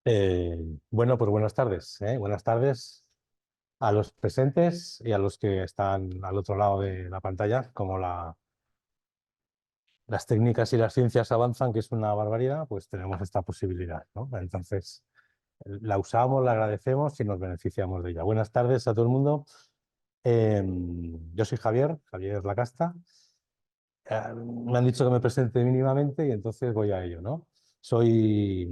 Bueno, pues buenas tardes, ¿eh? Buenas tardes a los presentes y a los que están al otro lado de la pantalla. Como las técnicas y las ciencias avanzan, que es una barbaridad, pues tenemos esta posibilidad, ¿no? Entonces, la usamos, la agradecemos y nos beneficiamos de ella. Buenas tardes a todo el mundo. Yo soy Javier Lacasta. Me han dicho que me presente mínimamente y entonces voy a ello, ¿no? Soy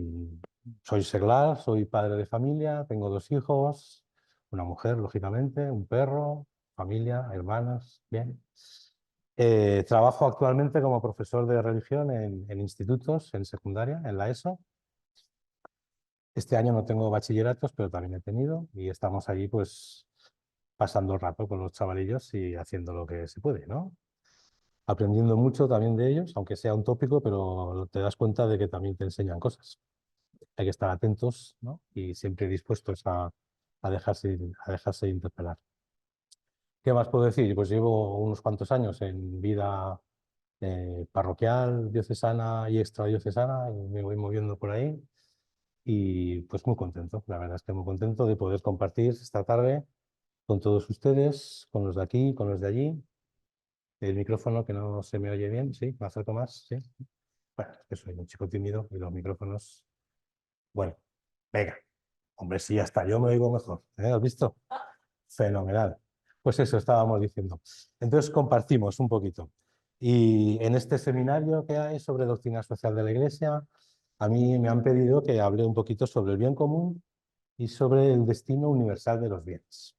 seglar, soy padre de familia, tengo dos hijos, una mujer, lógicamente, un perro, familia, hermanas, bien. Trabajo actualmente como profesor de religión en institutos, en secundaria, en la ESO. Este año no tengo bachilleratos, pero también he tenido y estamos allí pues pasando el rato con los chavalillos y haciendo lo que se puede, ¿no? Aprendiendo mucho también de ellos, aunque sea un tópico, pero te das cuenta de que también te enseñan cosas. Hay que estar atentos, ¿no? Y siempre dispuestos a dejarse interpelar. ¿Qué más puedo decir? Pues llevo unos cuantos años en vida parroquial, diocesana y extradiocesana, y me voy moviendo por ahí y pues muy contento, la verdad es que muy contento de poder compartir esta tarde con todos ustedes, con los de aquí, con los de allí. El micrófono que no se me oye bien, sí, me acerco más, sí. Bueno, es que soy un chico tímido y los micrófonos. Bueno, venga, hombre, sí, hasta yo me oigo mejor. ¿Eh? ¿Has visto? Fenomenal. Pues eso estábamos diciendo. Entonces compartimos un poquito. Y en este seminario que hay sobre doctrina social de la Iglesia, a mí me han pedido que hable un poquito sobre el bien común y sobre el destino universal de los bienes.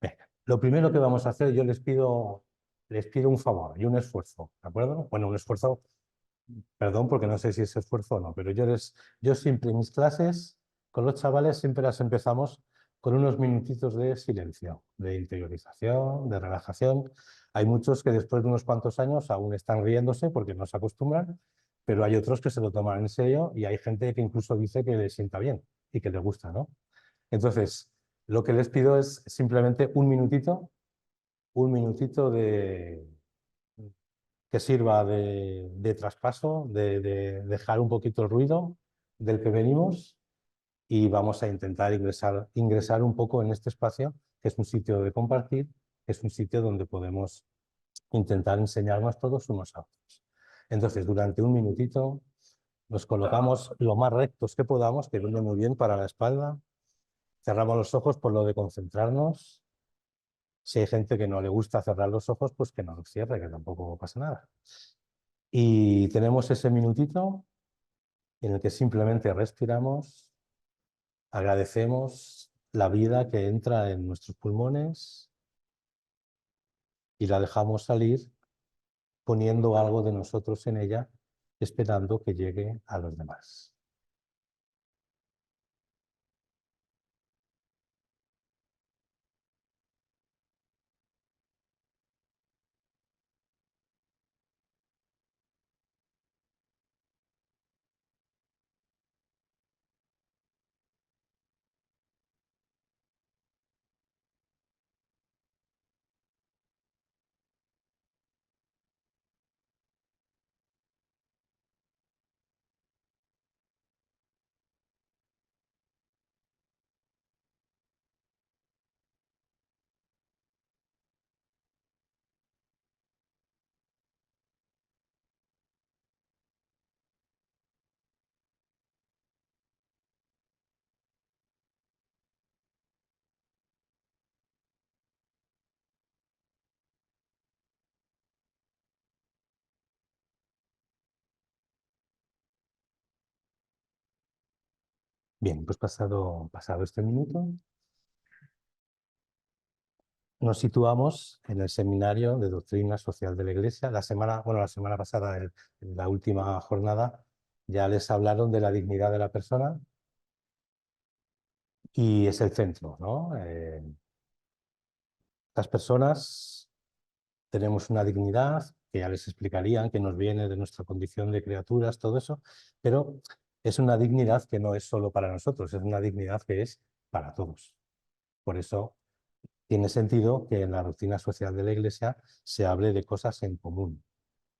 Venga, lo primero que vamos a hacer, yo les pido un favor y un esfuerzo, ¿de acuerdo? Bueno, un esfuerzo. Perdón, porque no sé si es esfuerzo o no, pero yo siempre mis clases con los chavales siempre las empezamos con unos minutitos de silencio, de interiorización, de relajación. Hay muchos que después de unos cuantos años aún están riéndose porque no se acostumbran, pero hay otros que se lo toman en serio y hay gente que incluso dice que le sienta bien y que le gusta, ¿no? Entonces, lo que les pido es simplemente un minutito que sirva de traspaso, de dejar un poquito el ruido del que venimos y vamos a intentar ingresar un poco en este espacio, que es un sitio de compartir, que es un sitio donde podemos intentar enseñarnos todos unos a otros. Entonces, durante un minutito nos colocamos lo más rectos que podamos, que viene muy bien para la espalda, cerramos los ojos por lo de concentrarnos. Si hay gente que no le gusta cerrar los ojos, pues que no los cierre, que tampoco pasa nada. Y tenemos ese minutito en el que simplemente respiramos, agradecemos la vida que entra en nuestros pulmones y la dejamos salir poniendo algo de nosotros en ella, esperando que llegue a los demás. Bien, pues pasado este minuto, nos situamos en el seminario de doctrina social de la Iglesia. La semana pasada, en la última jornada, ya les hablaron de la dignidad de la persona y es el centro, ¿no? Las personas tenemos una dignidad que ya les explicarían, que nos viene de nuestra condición de criaturas, todo eso, pero es una dignidad que no es solo para nosotros, es una dignidad que es para todos. Por eso tiene sentido que en la doctrina social de la Iglesia se hable de cosas en común,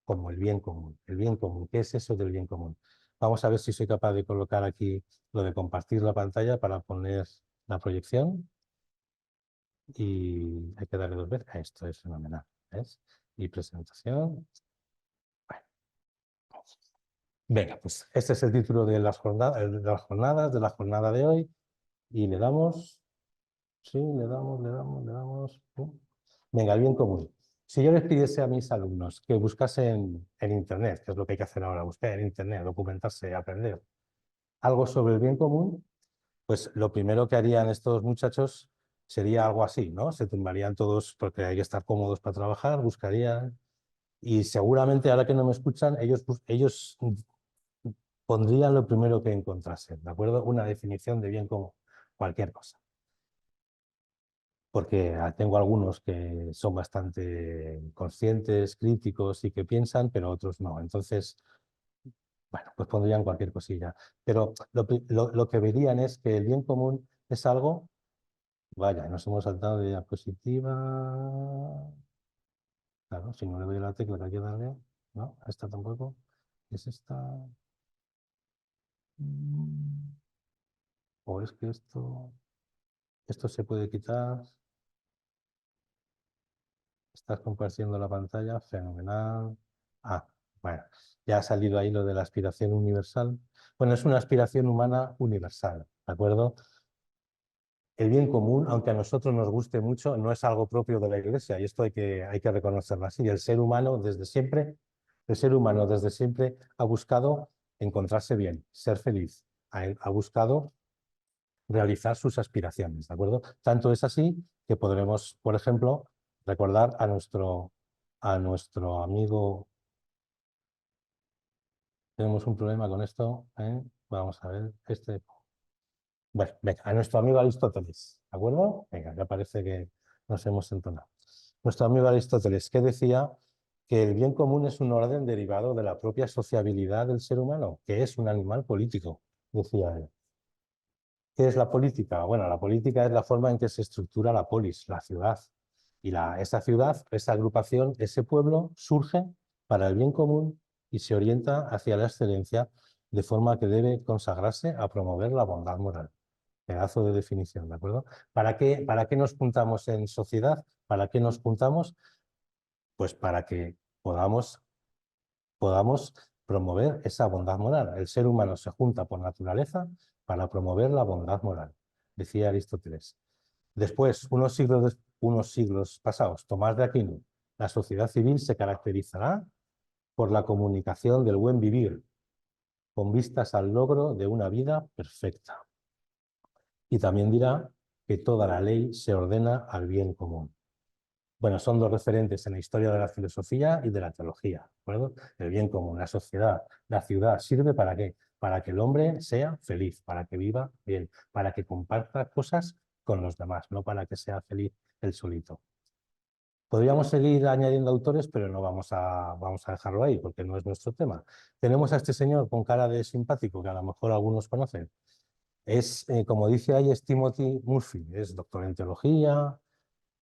como el bien común. El bien común, ¿qué es eso del bien común? Vamos a ver si soy capaz de colocar aquí lo de compartir la pantalla para poner la proyección. Y hay que darle 2 veces. Esto es fenomenal. ¿Ves? Y presentación. Bueno. Venga, pues este es el título de las jornadas, de la jornada de hoy. Y le damos, sí, le damos. Pum. Venga, el bien común. Si yo les pidiese a mis alumnos que buscasen en Internet, que es lo que hay que hacer ahora, buscar en Internet, documentarse, aprender algo sobre el bien común, pues lo primero que harían estos muchachos sería algo así, ¿no? Se tumbarían todos, porque hay que estar cómodos para trabajar, buscarían, y seguramente ahora que no me escuchan, ellos pondrían lo primero que encontrasen, ¿de acuerdo? Una definición de bien común, cualquier cosa. Porque tengo algunos que son bastante conscientes, críticos y que piensan, pero otros no. Entonces, bueno, pues pondrían cualquier cosilla. Pero lo que verían es que el bien común es algo. Vaya, nos hemos saltado de diapositiva. Claro, si no le doy a la tecla que hay que darle. No, a esta tampoco. Es esta. O es que esto se puede quitar. Estás compartiendo la pantalla, fenomenal. Ah, bueno, ya ha salido ahí lo de la aspiración universal. Bueno, es una aspiración humana universal, ¿de acuerdo? El bien común, aunque a nosotros nos guste mucho, no es algo propio de la Iglesia, y esto hay que reconocerlo así. El ser humano desde siempre ha buscado encontrarse bien, ser feliz, ha buscado realizar sus aspiraciones, ¿de acuerdo? Tanto es así que podremos, por ejemplo, recordar a nuestro amigo. Tenemos un problema con esto, ¿eh? Vamos a ver, bueno, venga, a nuestro amigo Aristóteles, ¿de acuerdo? Venga, ya parece que nos hemos entonado. Nuestro amigo Aristóteles, que decía que el bien común es un orden derivado de la propia sociabilidad del ser humano, que es un animal político, decía él. ¿Qué es la política? Bueno, la política es la forma en que se estructura la polis, la ciudad. Y esa ciudad, esa agrupación, ese pueblo surge para el bien común y se orienta hacia la excelencia, de forma que debe consagrarse a promover la bondad moral. Pedazo de definición, ¿de acuerdo? Para qué nos juntamos en sociedad? ¿Para qué nos juntamos? Pues para que podamos promover esa bondad moral. El ser humano se junta por naturaleza para promover la bondad moral, decía Aristóteles. Después, unos siglos pasados, Tomás de Aquino, la sociedad civil se caracterizará por la comunicación del buen vivir, con vistas al logro de una vida perfecta. Y también dirá que toda la ley se ordena al bien común. Bueno, son dos referentes en la historia de la filosofía y de la teología, ¿de acuerdo? El bien común, la sociedad, la ciudad, ¿sirve para qué? Para que el hombre sea feliz, para que viva bien, para que comparta cosas con los demás, no para que sea feliz él solito. Podríamos seguir añadiendo autores, pero no vamos a dejarlo ahí, porque no es nuestro tema. Tenemos a este señor con cara de simpático, que a lo mejor algunos conocen. Como dice ahí, es Timothy Murphy, es doctor en teología,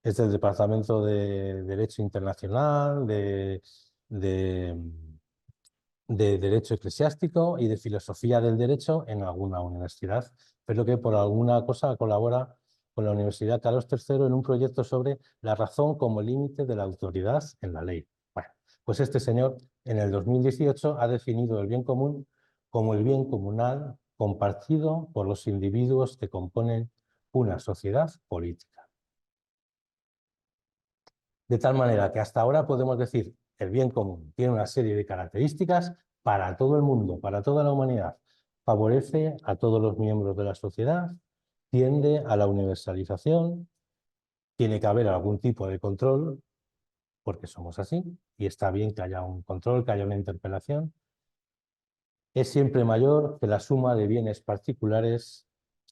es del Departamento de Derecho Internacional, de, de Derecho Eclesiástico y de Filosofía del Derecho en alguna universidad, pero que por alguna cosa colabora con la Universidad Carlos III en un proyecto sobre la razón como límite de la autoridad en la ley. Bueno, pues este señor en el 2018 ha definido el bien común como el bien comunal compartido por los individuos que componen una sociedad política. De tal manera que hasta ahora podemos decir el bien común tiene una serie de características para todo el mundo, para toda la humanidad. Favorece a todos los miembros de la sociedad, tiende a la universalización, tiene que haber algún tipo de control, porque somos así, y está bien que haya un control, que haya una interpelación. Es siempre mayor que la suma de bienes particulares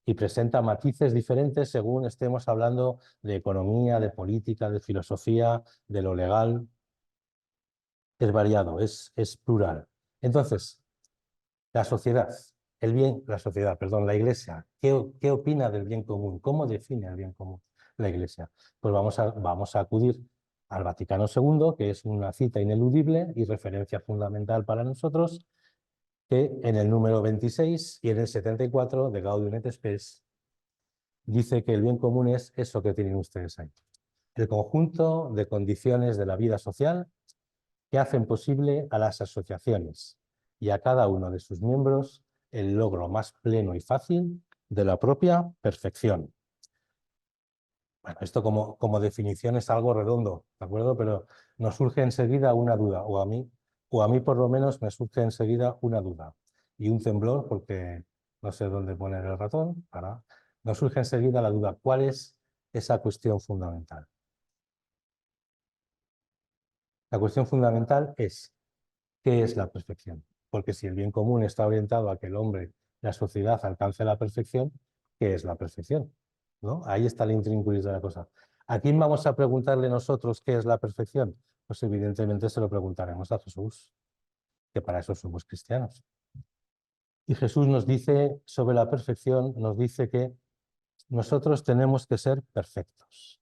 y presenta matices diferentes según estemos hablando de economía, de política, de filosofía, de lo legal. Es variado, es plural. Entonces, la sociedad, la Iglesia, ¿qué opina del bien común? ¿Cómo define el bien común la Iglesia? Pues vamos a acudir al Vaticano II, que es una cita ineludible y referencia fundamental para nosotros, que en el número 26 y en el 74 de Gaudium et Spes dice que el bien común es eso que tienen ustedes ahí. El conjunto de condiciones de la vida social que hacen posible a las asociaciones y a cada uno de sus miembros el logro más pleno y fácil de la propia perfección. Bueno, esto como definición es algo redondo, ¿de acuerdo? Pero nos surge enseguida una duda, o a mí por lo menos me surge enseguida una duda y un temblor porque no sé dónde poner el ratón. Nos surge enseguida la duda, ¿cuál es esa cuestión fundamental? La cuestión fundamental es, ¿qué es la perfección? Porque si el bien común está orientado a que el hombre, la sociedad, alcance la perfección, ¿qué es la perfección? ¿No? Ahí está el intrínculis de la cosa. ¿A quién vamos a preguntarle nosotros qué es la perfección? Pues evidentemente se lo preguntaremos a Jesús, que para eso somos cristianos. Y Jesús nos dice sobre la perfección, nos dice que nosotros tenemos que ser perfectos,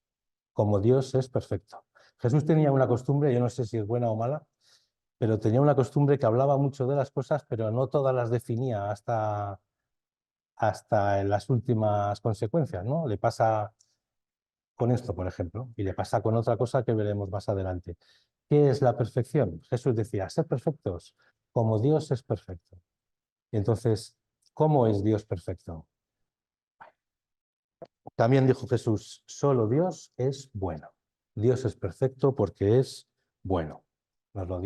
como Dios es perfecto. Jesús tenía una costumbre, yo no sé si es buena o mala, pero tenía una costumbre que hablaba mucho de las cosas, pero no todas las definía hasta en las últimas consecuencias, ¿no? Le pasa con esto, por ejemplo, y le pasa con otra cosa que veremos más adelante. ¿Qué es la perfección? Jesús decía, ser perfectos, como Dios es perfecto. Y entonces, ¿cómo es Dios perfecto? También dijo Jesús, solo Dios es bueno. Dios es perfecto porque es bueno. Nos lo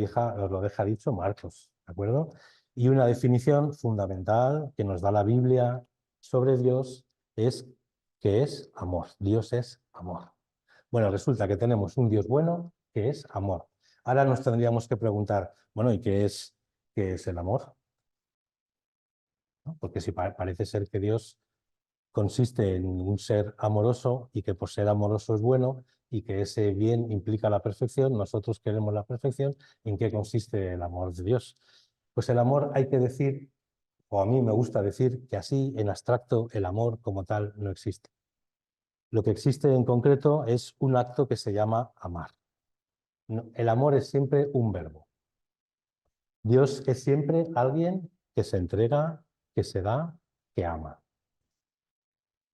deja dicho Marcos, ¿de acuerdo? Y una definición fundamental que nos da la Biblia sobre Dios es que es amor. Dios es amor. Bueno, resulta que tenemos un Dios bueno que es amor. Ahora nos tendríamos que preguntar, bueno, ¿y qué es el amor? ¿No? Porque si parece ser que Dios consiste en un ser amoroso y que por ser amoroso es bueno y que ese bien implica la perfección, nosotros queremos la perfección, ¿en qué consiste el amor de Dios? Pues el amor hay que decir, o a mí me gusta decir, que así en abstracto el amor como tal no existe. Lo que existe en concreto es un acto que se llama amar. El amor es siempre un verbo. Dios es siempre alguien que se entrega, que se da, que ama.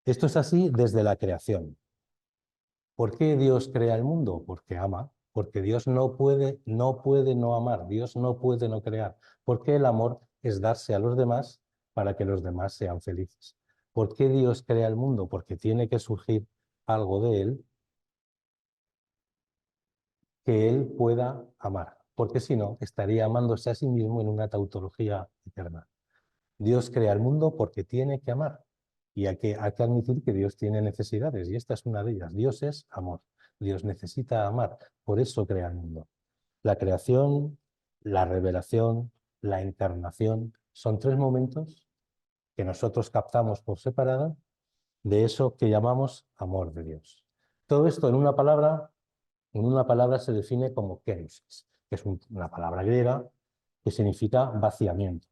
Esto es así desde la creación. ¿Por qué Dios crea el mundo? Porque ama. Porque Dios no puede no amar. Dios no puede no crear. Porque el amor es darse a los demás para que los demás sean felices. ¿Por qué Dios crea el mundo? Porque tiene que surgir algo de él que él pueda amar. Porque si no, estaría amándose a sí mismo en una tautología eterna. Dios crea el mundo porque tiene que amar. Y hay que admitir que Dios tiene necesidades, y esta es una de ellas. Dios es amor. Dios necesita amar, por eso crea el mundo. La creación, la revelación, la encarnación, son tres momentos que nosotros captamos por separado de eso que llamamos amor de Dios. Todo esto en una palabra se define como kenosis, que es una palabra griega que significa vaciamiento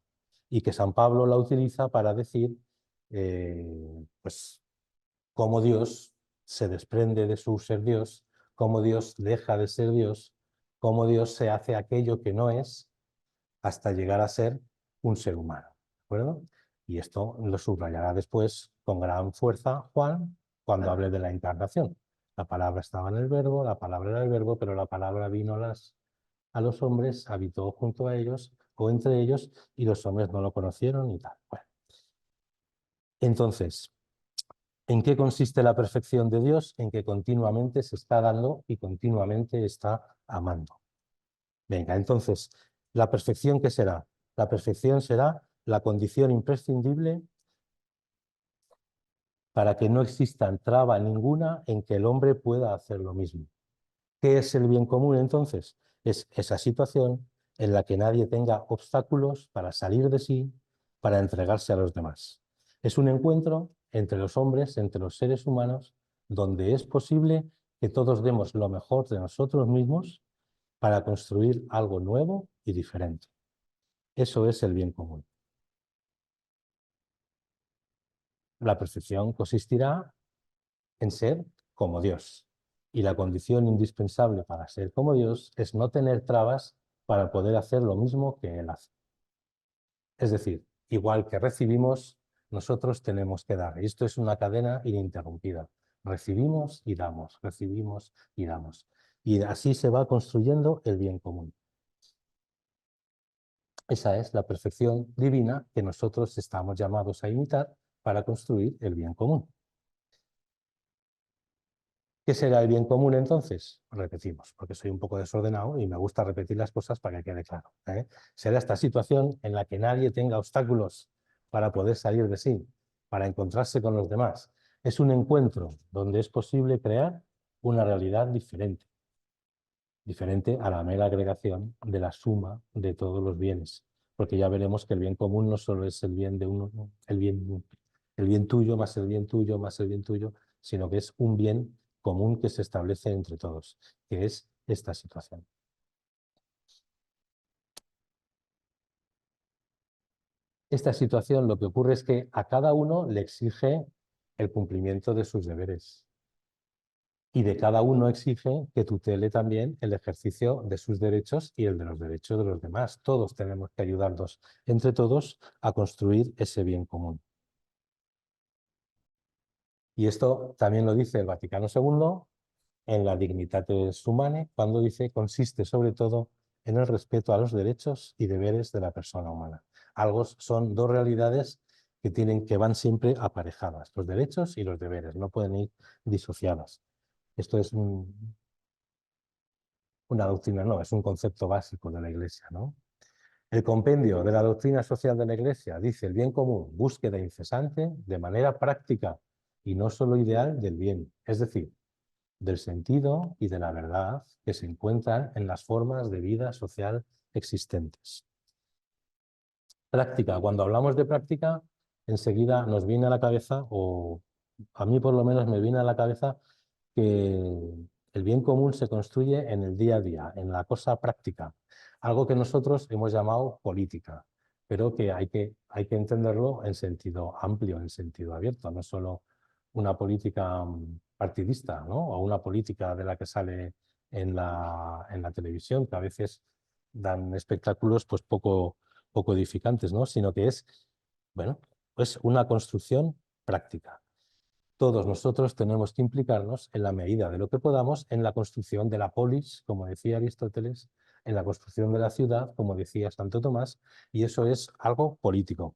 y que San Pablo la utiliza para decir pues, cómo Dios se desprende de su ser Dios, cómo Dios deja de ser Dios, cómo Dios se hace aquello que no es hasta llegar a ser un ser humano. ¿De acuerdo? Y esto lo subrayará después con gran fuerza Juan cuando hable de la encarnación. La palabra estaba en el verbo, la palabra era el verbo, pero la palabra vino a los hombres, habitó junto a ellos o entre ellos y los hombres no lo conocieron y tal. Bueno, entonces, ¿en qué consiste la perfección de Dios? En que continuamente se está dando y continuamente está amando. Venga, entonces, ¿la perfección qué será? La perfección será la condición imprescindible para que no exista traba ninguna en que el hombre pueda hacer lo mismo. ¿Qué es el bien común entonces? Es esa situación en la que nadie tenga obstáculos para salir de sí, para entregarse a los demás. Es un encuentro entre los hombres, entre los seres humanos, donde es posible que todos demos lo mejor de nosotros mismos para construir algo nuevo y diferente. Eso es el bien común. La perfección consistirá en ser como Dios. Y la condición indispensable para ser como Dios es no tener trabas para poder hacer lo mismo que Él hace. Es decir, igual que recibimos, nosotros tenemos que dar. Y esto es una cadena ininterrumpida. Recibimos y damos, recibimos y damos. Y así se va construyendo el bien común. Esa es la perfección divina que nosotros estamos llamados a imitar para construir el bien común. ¿Qué será el bien común entonces? Repetimos, porque soy un poco desordenado y me gusta repetir las cosas para que quede claro, ¿eh? Será esta situación en la que nadie tenga obstáculos para poder salir de sí, para encontrarse con los demás. Es un encuentro donde es posible crear una realidad diferente, diferente a la mera agregación de la suma de todos los bienes, porque ya veremos que el bien común no solo es el bien de uno, el bien tuyo más el bien tuyo más el bien tuyo, sino que es un bien común que se establece entre todos, que es esta situación. Esta situación lo que ocurre es que a cada uno le exige el cumplimiento de sus deberes. Y de cada uno exige que tutele también el ejercicio de sus derechos y el de los derechos de los demás. Todos tenemos que ayudarnos entre todos a construir ese bien común. Y esto también lo dice el Vaticano II en la Dignitatis Humanae, cuando dice consiste sobre todo en el respeto a los derechos y deberes de la persona humana. Algo son dos realidades que van siempre aparejadas, los derechos y los deberes, no pueden ir disociadas. Esto es una doctrina, no, es un concepto básico de la Iglesia, ¿no? El compendio de la doctrina social de la Iglesia dice el bien común, búsqueda incesante de manera práctica y no solo ideal del bien, es decir, del sentido y de la verdad que se encuentran en las formas de vida social existentes. Práctica, cuando hablamos de práctica, enseguida nos viene a la cabeza, o a mí por lo menos me viene a la cabeza, que el bien común se construye en el día a día, en la cosa práctica, algo que nosotros hemos llamado política, pero que hay que entenderlo en sentido amplio, en sentido abierto, no solo una política partidista, ¿no? O una política de la que sale en la televisión, que a veces dan espectáculos pues poco edificantes, ¿no? Sino que es, bueno, pues una construcción práctica. Todos nosotros tenemos que implicarnos en la medida de lo que podamos en la construcción de la polis, como decía Aristóteles, en la construcción de la ciudad, como decía Santo Tomás, y eso es algo político.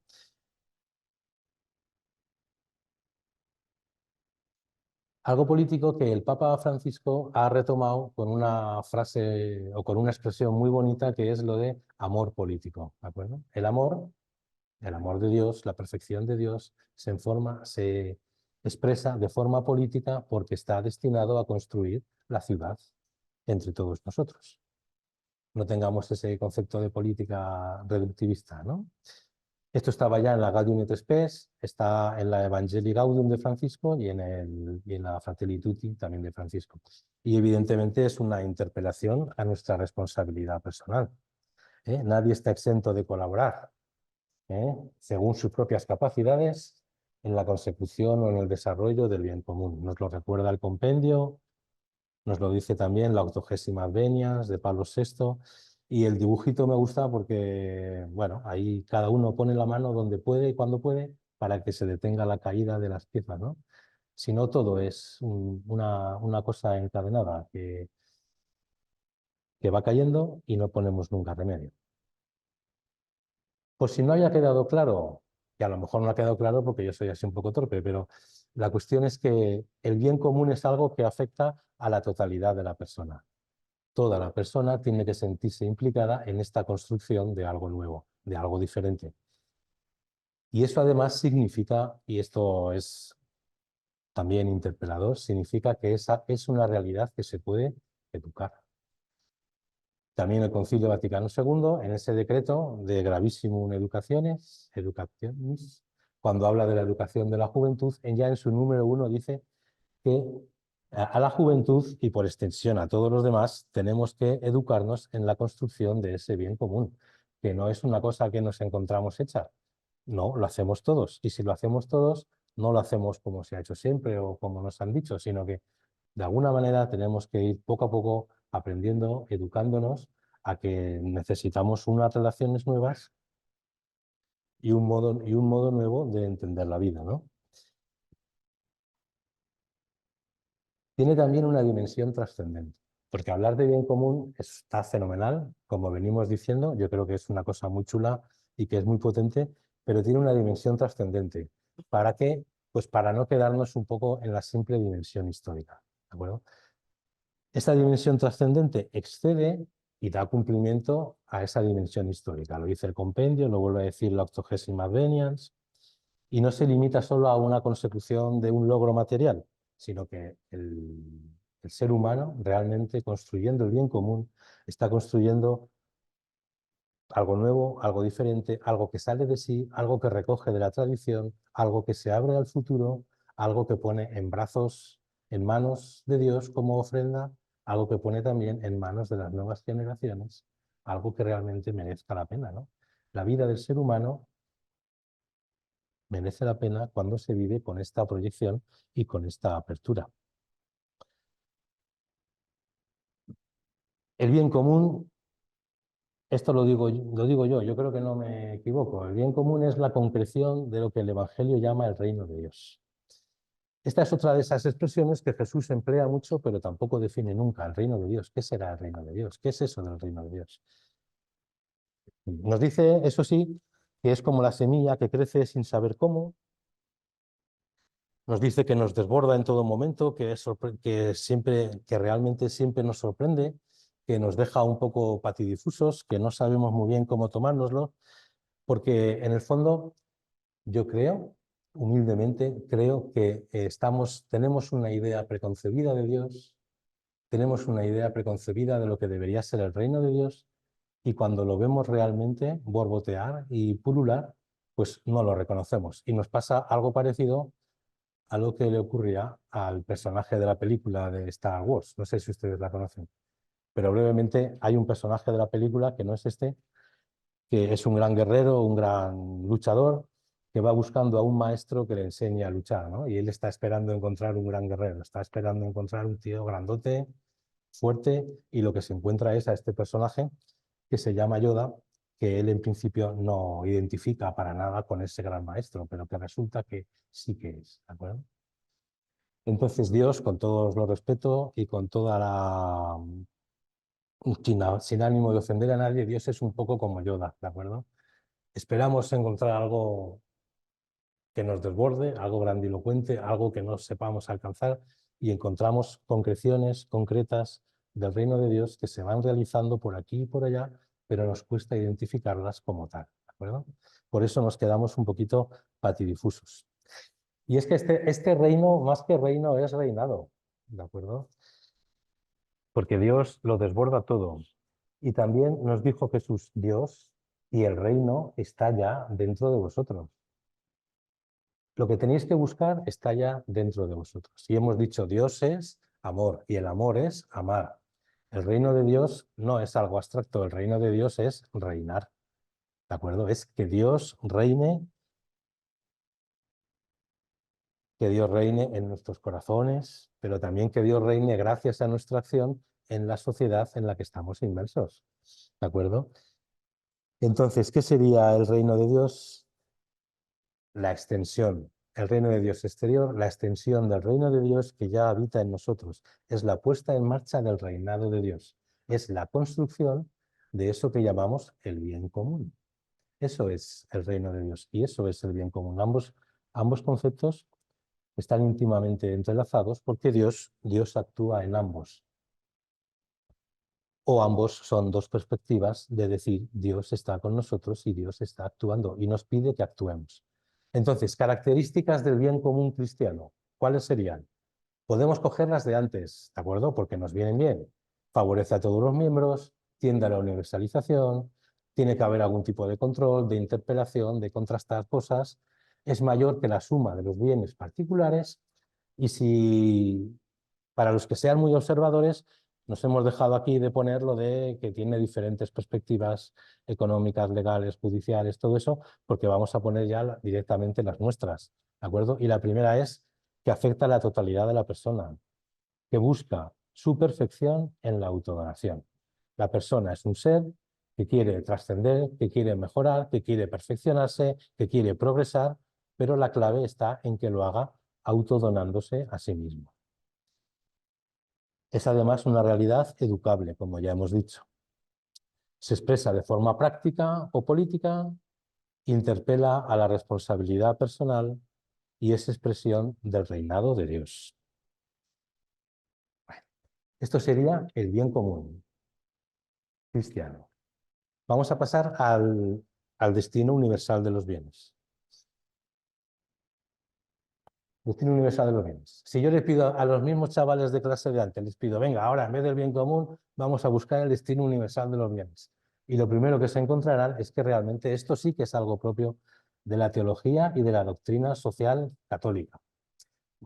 Algo político que el Papa Francisco ha retomado con una frase o con una expresión muy bonita que es lo de amor político, ¿de acuerdo? El amor de Dios, la perfección de Dios, se expresa de forma política porque está destinado a construir la ciudad entre todos nosotros. No tengamos ese concepto de política reductivista, ¿no? Esto estaba ya en la Gaudium et Spes, está en la Evangelii Gaudium de Francisco y en la Fratelli Tutti también de Francisco. Y evidentemente es una interpelación a nuestra responsabilidad personal, ¿eh? Nadie está exento de colaborar, según sus propias capacidades, en la consecución o en el desarrollo del bien común. Nos lo recuerda el compendio, nos lo dice también la Octogésima Venias de Pablo VI, y el dibujito me gusta porque, bueno, ahí cada uno pone la mano donde puede y cuando puede para que se detenga la caída de las piezas, ¿no? Si no, todo es una cosa encadenada que va cayendo y no ponemos nunca remedio. Pues si no haya quedado claro, que a lo mejor no ha quedado claro porque yo soy así un poco torpe, pero la cuestión es que el bien común es algo que afecta a la totalidad de la persona. Toda la persona tiene que sentirse implicada en esta construcción de algo nuevo, de algo diferente. Y eso además significa, y esto es también interpelador, significa que esa es una realidad que se puede educar. También el Concilio Vaticano II, en ese decreto de Gravissimum Educationis, cuando habla de la educación de la juventud, ya en su número 1 dice que a la juventud y por extensión a todos los demás tenemos que educarnos en la construcción de ese bien común, que no es una cosa que nos encontramos hecha, no, lo hacemos todos. Y si lo hacemos todos, no lo hacemos como se ha hecho siempre o como nos han dicho, sino que de alguna manera tenemos que ir poco a poco aprendiendo, educándonos a que necesitamos unas relaciones nuevas y un modo nuevo de entender la vida, ¿no? Tiene también una dimensión trascendente, porque hablar de bien común está fenomenal, como venimos diciendo, yo creo que es una cosa muy chula y que es muy potente, pero tiene una dimensión trascendente. ¿Para qué? Pues para no quedarnos un poco en la simple dimensión histórica, ¿de acuerdo? Esta dimensión trascendente excede y da cumplimiento a esa dimensión histórica. Lo dice el compendio, lo vuelve a decir la 80ª Advenians, y no se limita solo a una consecución de un logro material, sino que el ser humano realmente construyendo el bien común está construyendo algo nuevo, algo diferente, algo que sale de sí, algo que recoge de la tradición, algo que se abre al futuro, algo que pone en brazos, en manos de Dios como ofrenda, algo que pone también en manos de las nuevas generaciones, algo que realmente merezca la pena, ¿no? La vida del ser humano merece la pena cuando se vive con esta proyección y con esta apertura. El bien común, esto lo digo yo creo que no me equivoco, el bien común es la concreción de lo que el Evangelio llama el reino de Dios. Esta es otra de esas expresiones que Jesús emplea mucho, pero tampoco define nunca el reino de Dios. ¿Qué será el reino de Dios? ¿Qué es eso del reino de Dios? Nos dice, eso sí, que es como la semilla que crece sin saber cómo. Nos dice que nos desborda en todo momento, que realmente siempre nos sorprende, que nos deja un poco patidifusos, que no sabemos muy bien cómo tomárnoslo, porque en el fondo yo creo, humildemente, creo que tenemos una idea preconcebida de Dios, tenemos una idea preconcebida de lo que debería ser el reino de Dios, y cuando lo vemos realmente borbotear y pulular, pues no lo reconocemos. Y nos pasa algo parecido a lo que le ocurría al personaje de la película de Star Wars. No sé si ustedes la conocen, pero brevemente hay un personaje de la película que no es este, que es un gran guerrero, un gran luchador, que va buscando a un maestro que le enseñe a luchar, ¿no? Y él está esperando encontrar un gran guerrero, está esperando encontrar un tío grandote, fuerte, y lo que se encuentra es a este personaje que se llama Yoda, que él en principio no identifica para nada con ese gran maestro, pero que resulta que sí que es, ¿de acuerdo? Entonces Dios, con todos los respetos y con toda la... sin ánimo de ofender a nadie, Dios es un poco como Yoda, ¿de acuerdo? Esperamos encontrar algo que nos desborde, algo grandilocuente, algo que no sepamos alcanzar, y encontramos concreciones concretas del reino de Dios que se van realizando por aquí y por allá, pero nos cuesta identificarlas como tal, ¿de acuerdo? Por eso nos quedamos un poquito patidifusos. Y es que este reino, más que reino, es reinado, ¿de acuerdo? Porque Dios lo desborda todo. Y también nos dijo Jesús, Dios y el reino está ya dentro de vosotros. Lo que tenéis que buscar está ya dentro de vosotros. Y hemos dicho, Dios es amor y el amor es amar. El reino de Dios no es algo abstracto, el reino de Dios es reinar, ¿de acuerdo? Es que Dios reine en nuestros corazones, pero también que Dios reine gracias a nuestra acción en la sociedad en la que estamos inmersos, ¿de acuerdo? Entonces, ¿qué sería el reino de Dios? La extensión, el reino de Dios exterior, la extensión del reino de Dios que ya habita en nosotros. Es la puesta en marcha del reinado de Dios. Es la construcción de eso que llamamos el bien común. Eso es el reino de Dios y eso es el bien común. Ambos conceptos están íntimamente entrelazados porque Dios actúa en ambos. O ambos son dos perspectivas de decir Dios está con nosotros y Dios está actuando y nos pide que actuemos. Entonces, características del bien común cristiano, ¿cuáles serían? Podemos cogerlas de antes, ¿de acuerdo? Porque nos vienen bien. Favorece a todos los miembros, tiende a la universalización, tiene que haber algún tipo de control, de interpelación, de contrastar cosas, es mayor que la suma de los bienes particulares y si para los que sean muy observadores, nos hemos dejado aquí de poner lo de que tiene diferentes perspectivas económicas, legales, judiciales, todo eso, porque vamos a poner ya directamente las nuestras, ¿de acuerdo? Y la primera es que afecta a la totalidad de la persona, que busca su perfección en la autodonación. La persona es un ser que quiere trascender, que quiere mejorar, que quiere perfeccionarse, que quiere progresar, pero la clave está en que lo haga autodonándose a sí mismo. Es además una realidad educable, como ya hemos dicho. Se expresa de forma práctica o política, interpela a la responsabilidad personal y es expresión del reinado de Dios. Bueno, esto sería el bien común cristiano. Vamos a pasar al destino universal de los bienes. Destino universal de los bienes. Si yo les pido a los mismos chavales de clase de antes, les pido, venga, ahora en vez del bien común, vamos a buscar el destino universal de los bienes. Y lo primero que se encontrarán es que realmente esto sí que es algo propio de la teología y de la doctrina social católica.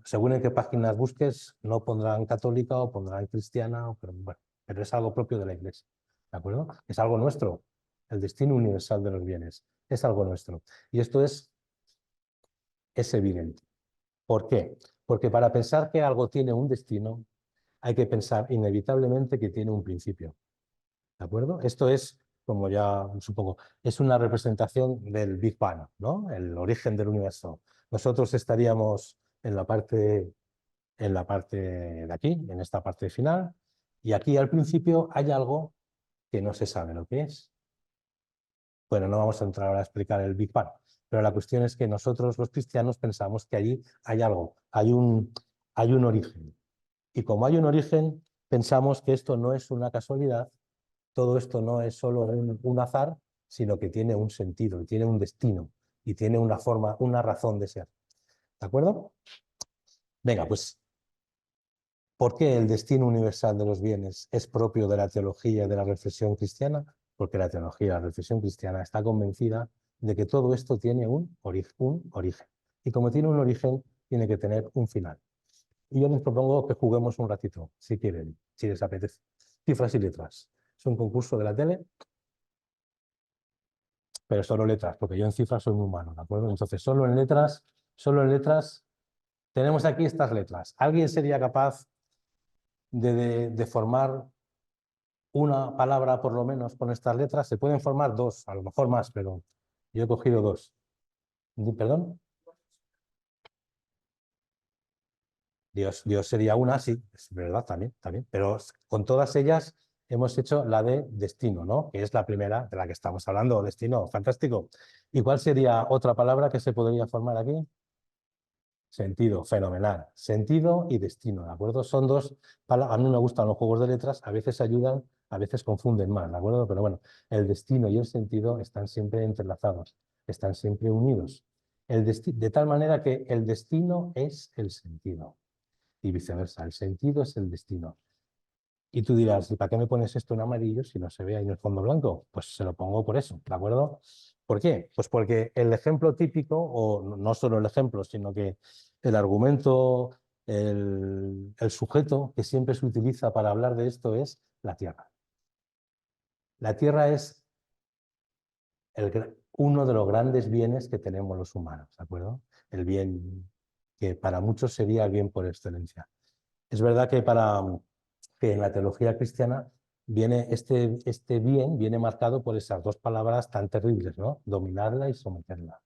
Según en qué páginas busques, no pondrán católica o pondrán cristiana, pero, bueno, pero es algo propio de la Iglesia. ¿De acuerdo? Es algo nuestro. El destino universal de los bienes es algo nuestro. Y esto es evidente. ¿Por qué? Porque para pensar que algo tiene un destino, hay que pensar inevitablemente que tiene un principio. ¿De acuerdo? Esto es, como ya supongo, es una representación del Big Bang, ¿no? El origen del universo. Nosotros estaríamos en la parte de aquí, en esta parte final, y aquí al principio hay algo que no se sabe lo que es. Bueno, no vamos a entrar ahora a explicar el Big Bang, pero la cuestión es que nosotros los cristianos pensamos que allí hay algo, hay un origen. Y como hay un origen, pensamos que esto no es una casualidad, todo esto no es solo un azar, sino que tiene un sentido, y tiene un destino, y tiene una forma, una razón de ser. ¿De acuerdo? Venga, pues, ¿por qué el destino universal de los bienes es propio de la teología y de la reflexión cristiana? Porque la teología y la reflexión cristiana está convencida de que todo esto tiene un origen. Y como tiene un origen, tiene que tener un final. Y yo les propongo que juguemos un ratito, si quieren, si les apetece. Cifras y letras. Es un concurso de la tele, pero solo letras, porque yo en cifras soy muy malo, ¿de acuerdo? Entonces, solo en letras, tenemos aquí estas letras. ¿Alguien sería capaz de formar una palabra por lo menos con estas letras? Se pueden formar dos, a lo mejor más, pero yo he cogido dos. ¿Perdón? Dios sería una, sí, es verdad, también. Pero con todas ellas hemos hecho la de destino, ¿no? Que es la primera de la que estamos hablando, destino, fantástico. ¿Y cuál sería otra palabra que se podría formar aquí? Sentido, fenomenal. Sentido y destino, ¿de acuerdo? Son dos palabras, a mí me gustan los juegos de letras, a veces ayudan, a veces confunden más, ¿de acuerdo? Pero bueno, el destino y el sentido están siempre entrelazados, están siempre unidos. De tal manera que el destino es el sentido y viceversa, el sentido es el destino. Y tú dirás, ¿y para qué me pones esto en amarillo si no se ve ahí en el fondo blanco? Pues se lo pongo por eso, ¿de acuerdo? ¿Por qué? Pues porque el ejemplo típico, o no solo el ejemplo, sino que el argumento, el sujeto que siempre se utiliza para hablar de esto es la Tierra. La Tierra es uno de los grandes bienes que tenemos los humanos, ¿de acuerdo? El bien que para muchos sería el bien por excelencia. Es verdad que en la teología cristiana viene este bien viene marcado por esas dos palabras tan terribles, ¿no? Dominarla y someterla.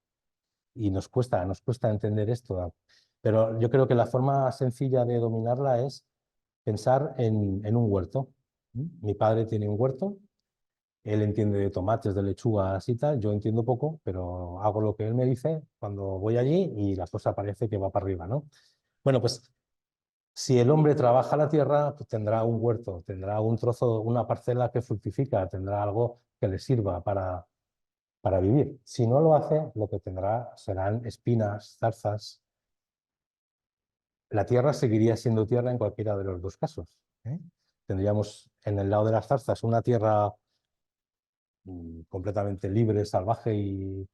Y nos cuesta entender esto, ¿no? Pero yo creo que la forma sencilla de dominarla es pensar en un huerto. Mi padre tiene un huerto, él entiende de tomates, de lechugas y tal, yo entiendo poco, pero hago lo que él me dice cuando voy allí y la cosa parece que va para arriba, ¿no? Bueno, pues si el hombre trabaja la tierra, pues tendrá un huerto, tendrá un trozo, una parcela que fructifica, tendrá algo que le sirva para vivir. Si no lo hace, lo que tendrá serán espinas, zarzas. La tierra seguiría siendo tierra en cualquiera de los dos casos, ¿eh? Tendríamos en el lado de las zarzas una tierra completamente libre, salvaje y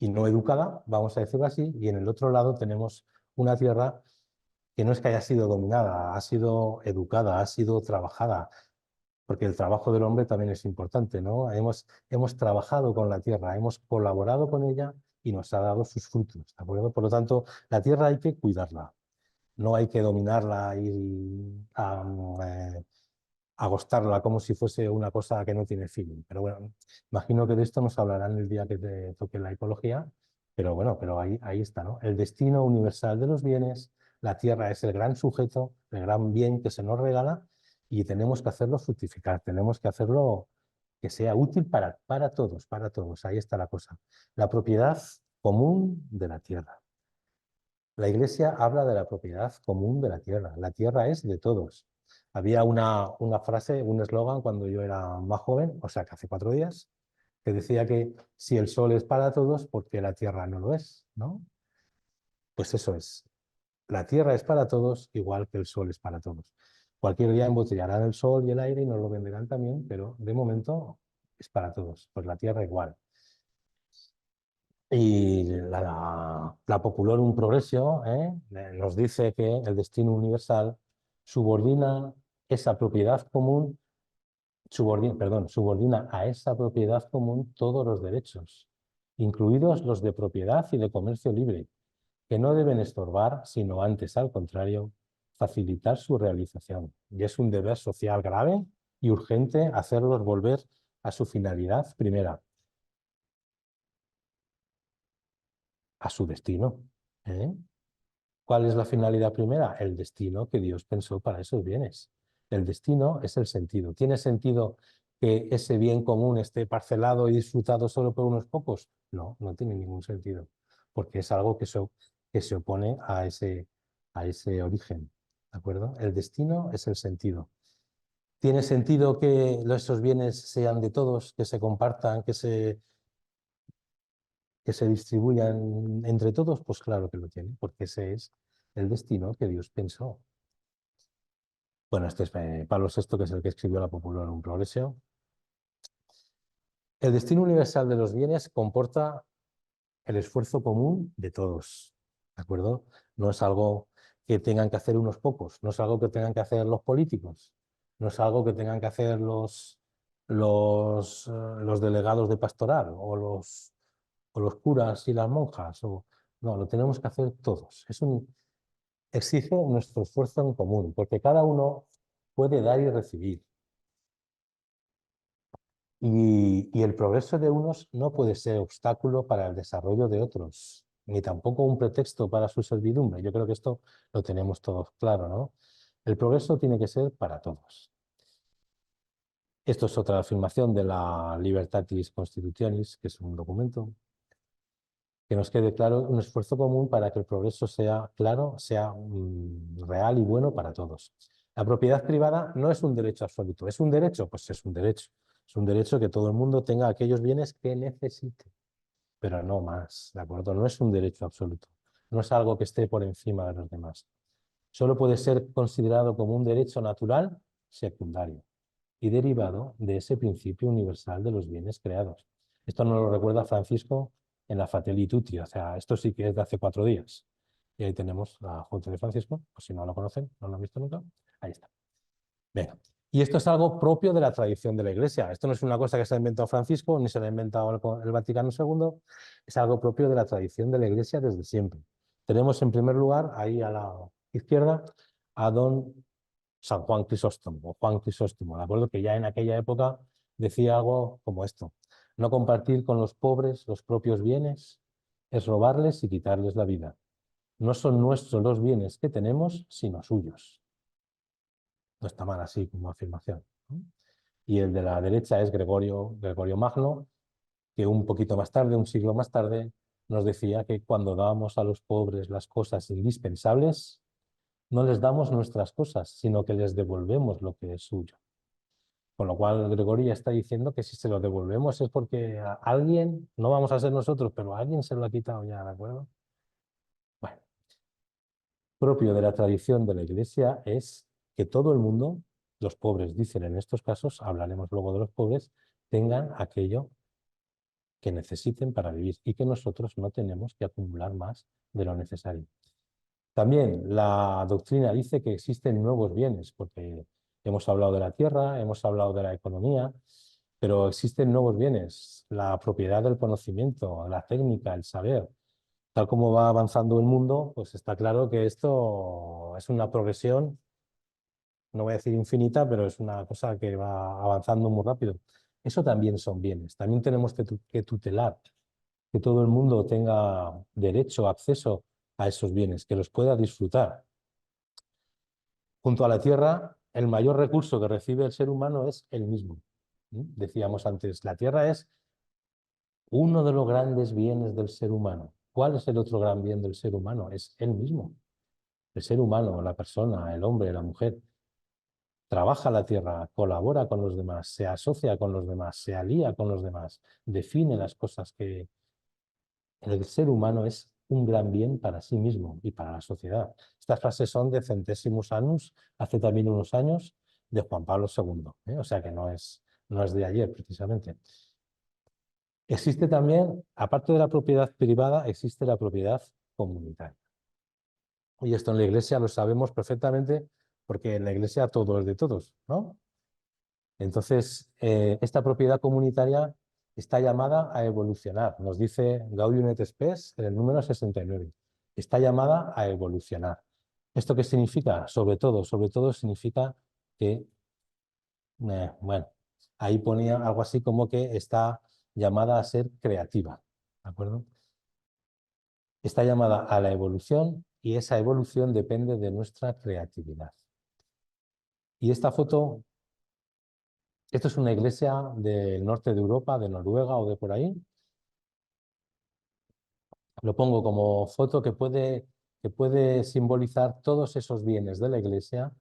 no educada, vamos a decirlo así, y en el otro lado tenemos una tierra que no es que haya sido dominada, ha sido educada, ha sido trabajada, porque el trabajo del hombre también es importante, ¿no? Hemos trabajado con la tierra, hemos colaborado con ella y nos ha dado sus frutos, ¿de acuerdo? Por lo tanto, la tierra hay que cuidarla, no hay que dominarla y agostarla como si fuese una cosa que no tiene fin. Pero bueno, imagino que de esto nos hablarán el día que te toque la ecología, pero bueno, pero ahí está, ¿no? El destino universal de los bienes, la tierra es el gran sujeto, el gran bien que se nos regala y tenemos que hacerlo fructificar, tenemos que hacerlo que sea útil para todos, ahí está la cosa. La propiedad común de la tierra. La Iglesia habla de la propiedad común de la tierra es de todos. Había una frase, un eslogan cuando yo era más joven, o sea que hace 4 días, que decía que si el sol es para todos, ¿por qué la tierra no lo es? ¿No? Pues eso es. La tierra es para todos, igual que el sol es para todos. Cualquier día embotellarán el sol y el aire y nos lo venderán también, pero de momento es para todos. Pues la tierra igual. Y la Populorum Progressio nos dice que el destino universal subordina esa propiedad común, subordina a esa propiedad común todos los derechos, incluidos los de propiedad y de comercio libre, que no deben estorbar, sino antes, al contrario, facilitar su realización. Y es un deber social grave y urgente hacerlos volver a su finalidad primera, a su destino. ¿eh? ¿Cuál es la finalidad primera? El destino que Dios pensó para esos bienes. El destino es el sentido. ¿Tiene sentido que ese bien común esté parcelado y disfrutado solo por unos pocos? No, no tiene ningún sentido, porque es algo que se opone a ese origen. ¿De acuerdo? El destino es el sentido. ¿Tiene sentido que esos bienes sean de todos, que se compartan, que se distribuyan entre todos? Pues claro que lo tiene, porque ese es el destino que Dios pensó. Bueno, este es Pablo VI, que es el que escribió la Populorum Progressio. El destino universal de los bienes comporta el esfuerzo común de todos, ¿de acuerdo? No es algo que tengan que hacer unos pocos, no es algo que tengan que hacer los políticos, no es algo que tengan que hacer los delegados de pastoral o los curas y las monjas. No, lo tenemos que hacer todos. Exige nuestro esfuerzo en común, porque cada uno puede dar y recibir. Y el progreso de unos no puede ser obstáculo para el desarrollo de otros, ni tampoco un pretexto para su servidumbre. Yo creo que esto lo tenemos todos claro, ¿no? El progreso tiene que ser para todos. Esto es otra afirmación de la Libertatis Constitutionis, que es un documento que nos quede claro, un esfuerzo común para que el progreso sea claro, sea real y bueno para todos. La propiedad privada no es un derecho absoluto. ¿Es un derecho? Pues es un derecho. Es un derecho que todo el mundo tenga aquellos bienes que necesite, pero no más, ¿de acuerdo? No es un derecho absoluto. No es algo que esté por encima de los demás. Solo puede ser considerado como un derecho natural secundario y derivado de ese principio universal de los bienes creados. Esto nos lo recuerda Francisco en la Fratelli Tutti, o sea, esto sí que es de hace 4 días. Y ahí tenemos la Junta de Francisco, pues si no lo conocen, no lo han visto nunca, ahí está. Venga. Y esto es algo propio de la tradición de la Iglesia. Esto no es una cosa que se ha inventado Francisco, ni se lo ha inventado el Vaticano II, es algo propio de la tradición de la Iglesia desde siempre. Tenemos en primer lugar, ahí a la izquierda, a don San Juan Crisóstomo, o Juan Crisóstomo, ¿de acuerdo? Que ya en aquella época decía algo como esto: no compartir con los pobres los propios bienes es robarles y quitarles la vida. No son nuestros los bienes que tenemos, sino suyos. No está mal así como afirmación, ¿no? Y el de la derecha es Gregorio Magno, que un poquito más tarde, un siglo más tarde, nos decía que cuando damos a los pobres las cosas indispensables, no les damos nuestras cosas, sino que les devolvemos lo que es suyo. Con lo cual, Gregorio ya está diciendo que si se lo devolvemos es porque a alguien, no vamos a ser nosotros, pero a alguien se lo ha quitado ya, ¿de acuerdo? Bueno, propio de la tradición de la Iglesia es que todo el mundo, los pobres dicen en estos casos, hablaremos luego de los pobres, tengan aquello que necesiten para vivir y que nosotros no tenemos que acumular más de lo necesario. También la doctrina dice que existen nuevos bienes, porque hemos hablado de la tierra, hemos hablado de la economía, pero existen nuevos bienes, la propiedad del conocimiento, la técnica, el saber. Tal como va avanzando el mundo, pues está claro que esto es una progresión no voy a decir infinita, pero es una cosa que va avanzando muy rápido. Eso también son bienes. También tenemos que tutelar que todo el mundo tenga derecho, acceso a esos bienes, que los pueda disfrutar. Junto a la tierra, el mayor recurso que recibe el ser humano es el mismo. Decíamos antes, la tierra es uno de los grandes bienes del ser humano. ¿Cuál es el otro gran bien del ser humano? Es él mismo. El ser humano, la persona, el hombre, la mujer, trabaja la tierra, colabora con los demás, se asocia con los demás, se alía con los demás, define las cosas que el ser humano es un gran bien para sí mismo y para la sociedad. Estas frases son de Centésimos Annus, hace también unos años, de Juan Pablo II, ¿eh? O sea que no es de ayer precisamente. Existe también, aparte de la propiedad privada, existe la propiedad comunitaria. Y esto en la Iglesia lo sabemos perfectamente porque en la Iglesia todo es de todos, ¿no? Entonces, esta propiedad comunitaria está llamada a evolucionar. Nos dice Gaudium et Spes en el número 69. Está llamada a evolucionar. ¿Esto qué significa? Sobre todo significa que, bueno, ahí ponía algo así como que está llamada a ser creativa, ¿de acuerdo? Está llamada a la evolución y esa evolución depende de nuestra creatividad. Y esta foto, esto es una iglesia del norte de Europa, de Noruega o de por ahí. Lo pongo como foto que puede simbolizar todos esos bienes de la iglesia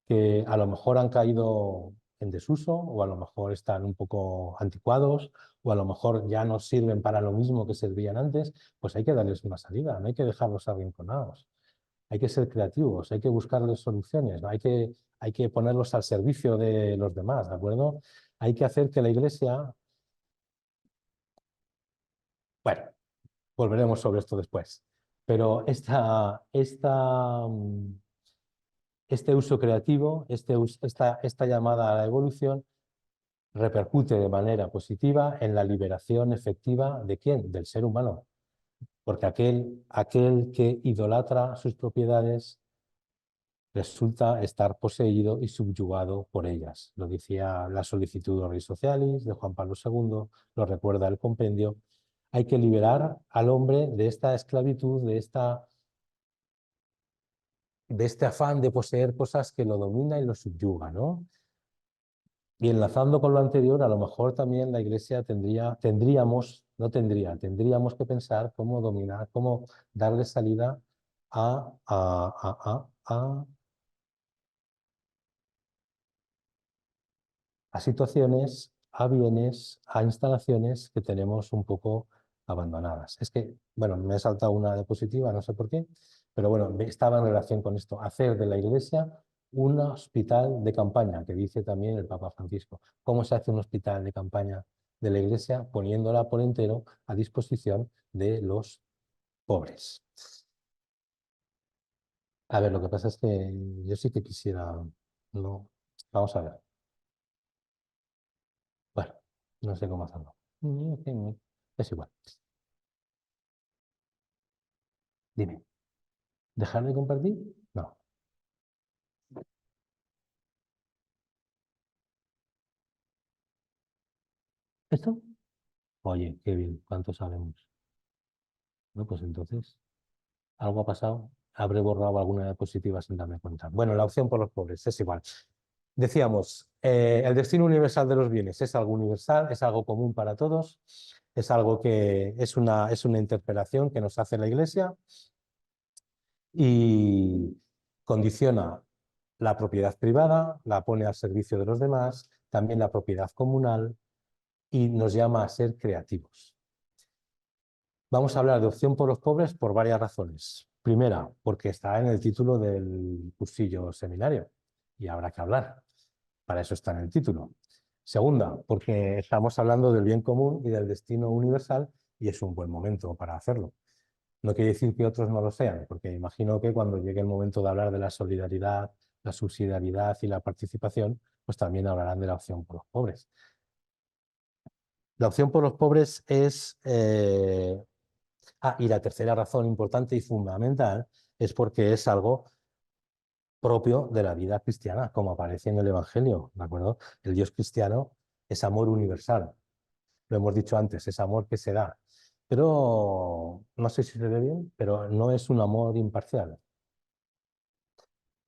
que a lo mejor han caído en desuso o a lo mejor están un poco anticuados o a lo mejor ya no sirven para lo mismo que servían antes, pues hay que darles una salida, no hay que dejarlos arrinconados. Hay que ser creativos, hay que buscarles soluciones, ¿no? Hay que ponerlos al servicio de los demás, ¿de acuerdo? Hay que hacer que la iglesia... Bueno, volveremos sobre esto después. Pero este uso creativo, esta llamada a la evolución, repercute de manera positiva en la liberación efectiva ¿de quién? Del ser humano. Porque aquel que idolatra sus propiedades resulta estar poseído y subyugado por ellas. Lo decía la solicitud Rei Socialis de Juan Pablo II, lo recuerda el compendio. Hay que liberar al hombre de esta esclavitud, de este afán de poseer cosas que lo domina y lo subyuga, ¿no? Y enlazando con lo anterior, a lo mejor también la Iglesia tendríamos que pensar cómo dominar, cómo darle salida a situaciones, a bienes, a instalaciones que tenemos un poco abandonadas. Es que, bueno, me he saltado una diapositiva, no sé por qué, pero bueno, estaba en relación con esto, hacer de la Iglesia un hospital de campaña, que dice también el Papa Francisco. ¿Cómo se hace un hospital de campaña de la Iglesia? Poniéndola por entero a disposición de los pobres. A ver, lo que pasa es que yo sí que quisiera... No, vamos a ver. Bueno, no sé cómo hacerlo. Es igual. Dime, ¿dejar de compartir? No. ¿Esto? Oye, qué bien, ¿cuánto sabemos? No, pues entonces, algo ha pasado. Habré borrado alguna diapositiva sin darme cuenta. Bueno, la opción por los pobres es igual. Decíamos, el destino universal de los bienes es algo universal, es algo común para todos, es algo que es una interpelación que nos hace la Iglesia y condiciona la propiedad privada, la pone al servicio de los demás, también la propiedad comunal y nos llama a ser creativos. Vamos a hablar de opción por los pobres por varias razones. Primera, porque está en el título del cursillo seminario y habrá que hablar. Para eso está en el título. Segunda, porque estamos hablando del bien común y del destino universal y es un buen momento para hacerlo. No quiere decir que otros no lo sean, porque imagino que cuando llegue el momento de hablar de la solidaridad, la subsidiariedad y la participación, pues también hablarán de la opción por los pobres. La opción por los pobres es... y la tercera razón importante y fundamental es porque es algo propio de la vida cristiana, como aparece en el Evangelio, ¿de acuerdo? El Dios cristiano es amor universal, lo hemos dicho antes, es amor que se da, pero no sé si se ve bien, pero no es un amor imparcial.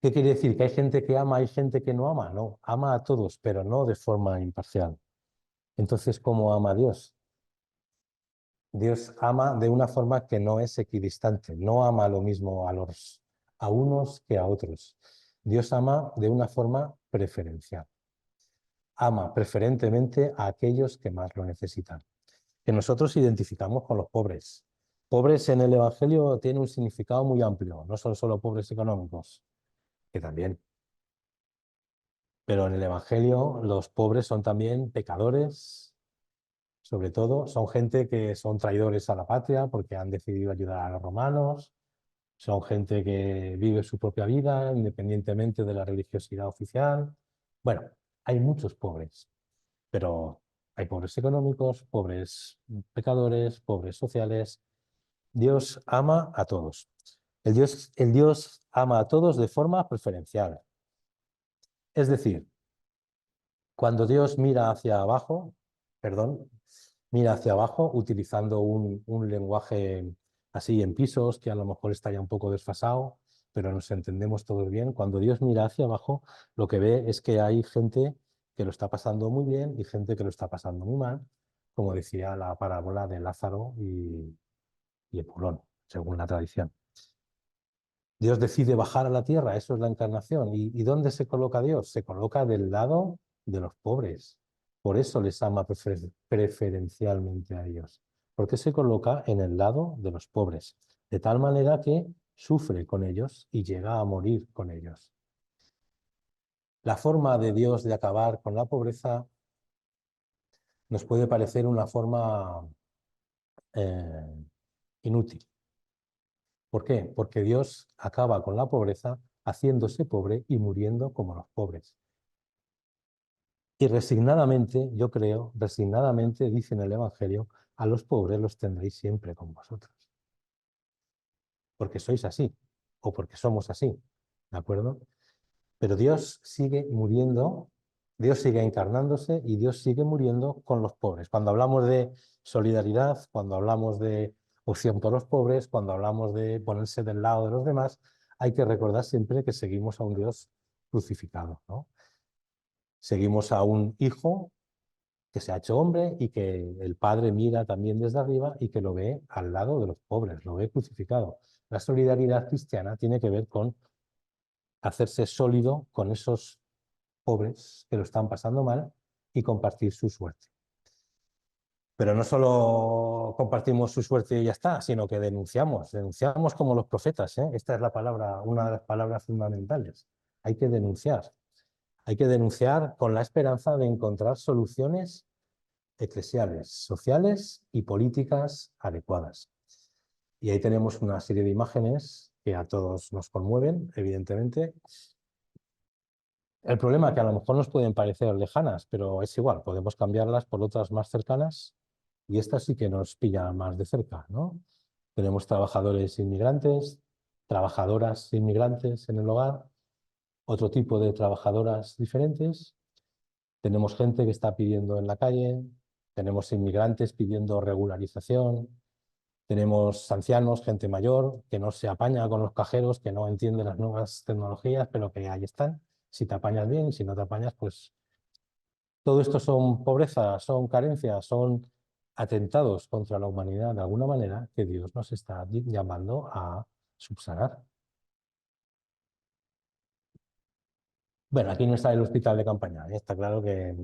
¿Qué quiere decir? ¿Que hay gente que ama, hay gente que no ama? No, ama a todos, pero no de forma imparcial. Entonces, ¿cómo ama a Dios? Dios ama de una forma que no es equidistante, no ama lo mismo a unos que a otros. Dios ama de una forma preferencial. Ama preferentemente a aquellos que más lo necesitan. Que nosotros identificamos con los pobres. Pobres en el Evangelio tiene un significado muy amplio, no son solo pobres económicos, que también. Pero en el Evangelio los pobres son también pecadores, sobre todo, son gente que son traidores a la patria porque han decidido ayudar a los romanos, son gente que vive su propia vida independientemente de la religiosidad oficial. Bueno, hay muchos pobres, pero hay pobres económicos, pobres pecadores, pobres sociales. Dios ama a todos. El Dios ama a todos de forma preferencial. Es decir, cuando Dios mira hacia abajo, perdón, mira hacia abajo utilizando un lenguaje así en pisos, que a lo mejor está ya un poco desfasado, pero nos entendemos todos bien. Cuando Dios mira hacia abajo, lo que ve es que hay gente que lo está pasando muy bien y gente que lo está pasando muy mal, como decía la parábola de Lázaro y Epulón, según la tradición. Dios decide bajar a la tierra, eso es la encarnación. ¿Y dónde se coloca Dios? Se coloca del lado de los pobres. Por eso les ama preferencialmente a ellos. Porque se coloca en el lado de los pobres, de tal manera que sufre con ellos y llega a morir con ellos. La forma de Dios de acabar con la pobreza nos puede parecer una forma inútil. ¿Por qué? Porque Dios acaba con la pobreza haciéndose pobre y muriendo como los pobres. Y resignadamente, yo creo, resignadamente dice en el Evangelio, a los pobres los tendréis siempre con vosotros. Porque sois así, o porque somos así, ¿de acuerdo? Pero Dios sigue muriendo, Dios sigue encarnándose y Dios sigue muriendo con los pobres. Cuando hablamos de solidaridad, cuando hablamos de opción por los pobres, cuando hablamos de ponerse del lado de los demás, hay que recordar siempre que seguimos a un Dios crucificado, ¿no? Seguimos a un hijo que se ha hecho hombre y que el Padre mira también desde arriba y que lo ve al lado de los pobres, lo ve crucificado. La solidaridad cristiana tiene que ver con hacerse sólido con esos pobres que lo están pasando mal y compartir su suerte. Pero no solo compartimos su suerte y ya está, sino que denunciamos como los profetas, ¿eh? Esta es la palabra, una de las palabras fundamentales. Hay que denunciar. Hay que denunciar con la esperanza de encontrar soluciones eclesiales, sociales y políticas adecuadas. Y ahí tenemos una serie de imágenes que a todos nos conmueven, evidentemente. El problema es que a lo mejor nos pueden parecer lejanas, pero es igual, podemos cambiarlas por otras más cercanas y estas sí que nos pillan más de cerca, ¿no? Tenemos trabajadores inmigrantes, trabajadoras inmigrantes en el hogar, otro tipo de trabajadoras diferentes. Tenemos gente que está pidiendo en la calle, tenemos inmigrantes pidiendo regularización, tenemos ancianos, gente mayor, que no se apaña con los cajeros, que no entiende las nuevas tecnologías, pero que ahí están. Si te apañas bien y si no te apañas, pues todo esto son pobreza, son carencias, son atentados contra la humanidad de alguna manera que Dios nos está llamando a subsanar. Bueno, aquí no está el hospital de campaña, ¿eh? Está claro que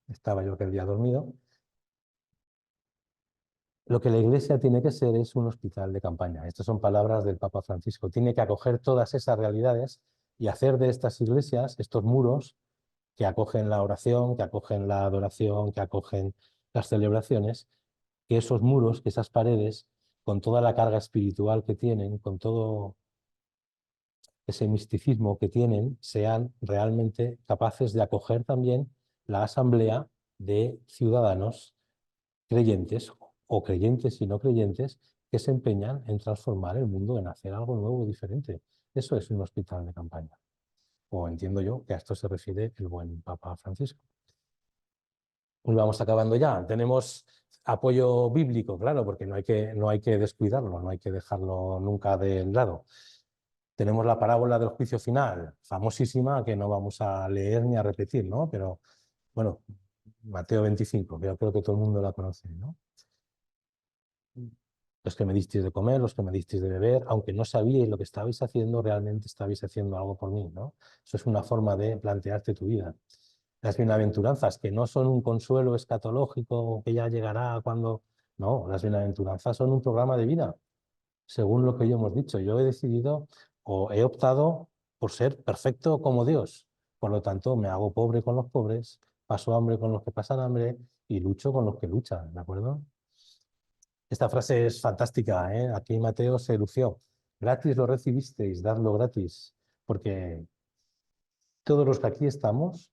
estaba yo aquel día dormido. Lo que la Iglesia tiene que ser es un hospital de campaña. Estas son palabras del Papa Francisco. Tiene que acoger todas esas realidades y hacer de estas iglesias, estos muros que acogen la oración, que acogen la adoración, que acogen las celebraciones, que esos muros, que esas paredes, con toda la carga espiritual que tienen, con todo ese misticismo que tienen, sean realmente capaces de acoger también la asamblea de ciudadanos creyentes o creyentes y no creyentes que se empeñan en transformar el mundo, en hacer algo nuevo, diferente. Eso es un hospital de campaña. o entiendo yo que a esto se refiere el buen Papa Francisco. Y vamos acabando ya. Tenemos apoyo bíblico, claro, porque no hay que descuidarlo, no hay que dejarlo nunca de lado. Tenemos la parábola del juicio final, famosísima, que no vamos a leer ni a repetir, ¿no? Pero, bueno, Mateo 25, que yo creo que todo el mundo la conoce, ¿no? Los que me disteis de comer, los que me disteis de beber, aunque no sabíais lo que estabais haciendo, realmente estabais haciendo algo por mí, ¿no? Eso es una forma de plantearte tu vida. Las bienaventuranzas, que no son un consuelo escatológico que ya llegará cuando... No, las bienaventuranzas son un programa de vida, según lo que yo hemos dicho. Yo he decidido o he optado por ser perfecto como Dios. Por lo tanto, me hago pobre con los pobres, paso hambre con los que pasan hambre y lucho con los que luchan, ¿de acuerdo? Esta frase es fantástica, ¿eh? Aquí Mateo se lució. Gratis lo recibisteis, dadlo gratis. Porque todos los que aquí estamos,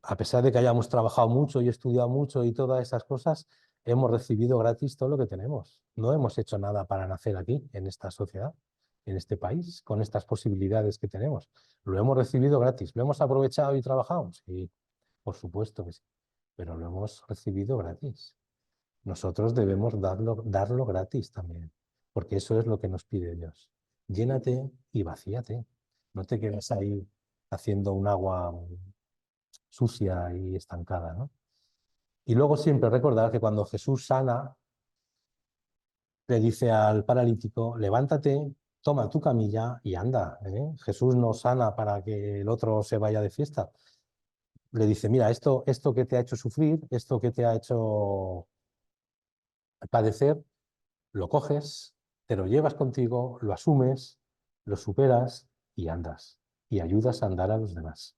a pesar de que hayamos trabajado mucho y estudiado mucho y todas esas cosas, hemos recibido gratis todo lo que tenemos. No hemos hecho nada para nacer aquí, en esta sociedad, en este país, con estas posibilidades que tenemos. Lo hemos recibido gratis. ¿Lo hemos aprovechado y trabajado? Sí, por supuesto que sí, pero lo hemos recibido gratis. Nosotros debemos darlo gratis también, porque eso es lo que nos pide Dios. Llénate y vacíate. No te quedes ahí haciendo un agua sucia y estancada, ¿no? Y luego siempre recordar que cuando Jesús sana, le dice al paralítico, levántate, toma tu camilla y anda, ¿eh? Jesús no sana para que el otro se vaya de fiesta. Le dice, mira, esto que te ha hecho sufrir, esto que te ha hecho padecer, lo coges, te lo llevas contigo, lo asumes, lo superas y andas. Y ayudas a andar a los demás.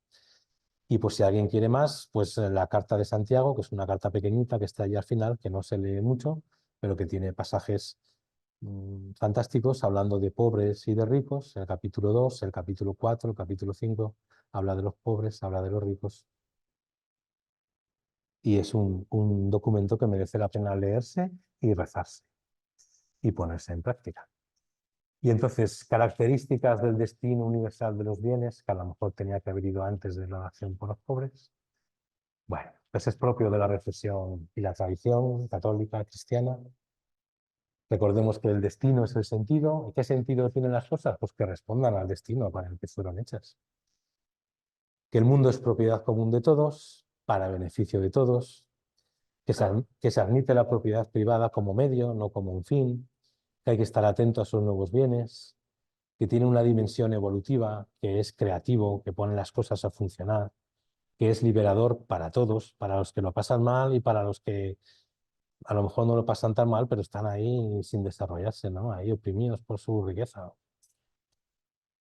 Y pues si alguien quiere más, pues la carta de Santiago, que es una carta pequeñita que está ahí al final, que no se lee mucho, pero que tiene pasajes fantásticos hablando de pobres y de ricos. El capítulo 2, el capítulo 4, el capítulo 5, habla de los pobres, habla de los ricos. Y es un documento que merece la pena leerse y rezarse y ponerse en práctica. Y entonces, características del destino universal de los bienes, que a lo mejor tenía que haber ido antes de la oración por los pobres. Bueno, pues es propio de la reflexión y la tradición católica cristiana. Recordemos que el destino es el sentido. ¿Y qué sentido tienen las cosas? Pues que respondan al destino para el que fueron hechas. Que el mundo es propiedad común de todos, para beneficio de todos. Que se admite la propiedad privada como medio, no como un fin. Que hay que estar atento a esos nuevos bienes. Que tiene una dimensión evolutiva, que es creativo, que pone las cosas a funcionar, que es liberador para todos, para los que lo pasan mal y para los que a lo mejor no lo pasan tan mal, pero están ahí sin desarrollarse, ¿no? Ahí oprimidos por su riqueza.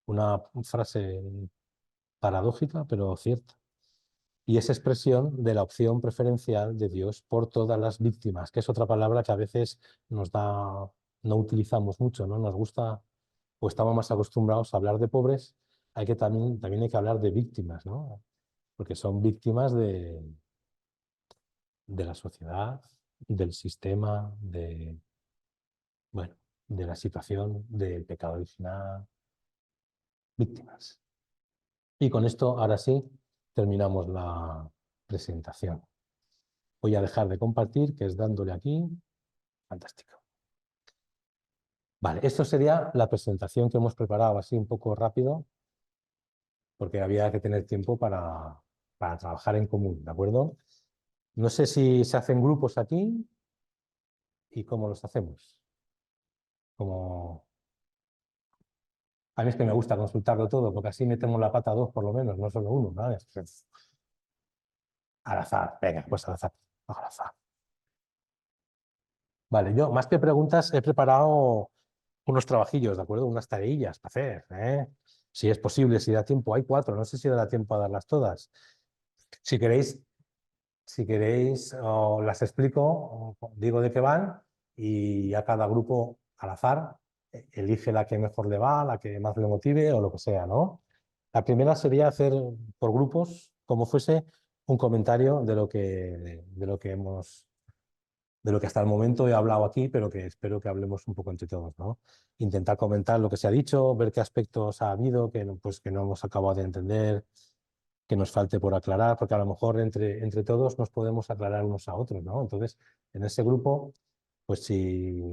Una frase paradójica, pero cierta. Y es expresión de la opción preferencial de Dios por todas las víctimas, que es otra palabra que a veces no utilizamos mucho, ¿no? Nos gusta, o estamos más acostumbrados a hablar de pobres, también hay que hablar de víctimas, ¿no? Porque son víctimas de la sociedad, del sistema, bueno, de la situación, del pecado original, víctimas. Y con esto, ahora sí, terminamos la presentación. Voy a dejar de compartir, que es dándole aquí. Fantástico. Vale, esto sería la presentación que hemos preparado así un poco rápido, porque había que tener tiempo para trabajar en común, ¿de acuerdo? No sé si se hacen grupos aquí y cómo los hacemos. Como... A mí es que me gusta consultarlo todo, porque así metemos la pata dos por lo menos, no solo uno, ¿vale? Al azar, venga, pues al azar. Al azar. Vale, yo más que preguntas he preparado unos trabajillos, ¿de acuerdo? Unas tareillas para hacer, ¿eh? Si es posible, si da tiempo. Hay 4, no sé si dará tiempo a darlas todas. Si queréis, os las explico, os digo de qué van y a cada grupo al azar elige la que mejor le va, la que más le motive o lo que sea, ¿no? La primera sería hacer por grupos, como fuese un comentario de lo que de lo que hasta el momento he hablado aquí, pero que espero que hablemos un poco entre todos, ¿no? Intentar comentar lo que se ha dicho, ver qué aspectos ha habido pues, que no hemos acabado de entender, que nos falte por aclarar, porque a lo mejor entre todos nos podemos aclarar unos a otros, ¿no? Entonces, en ese grupo, pues si,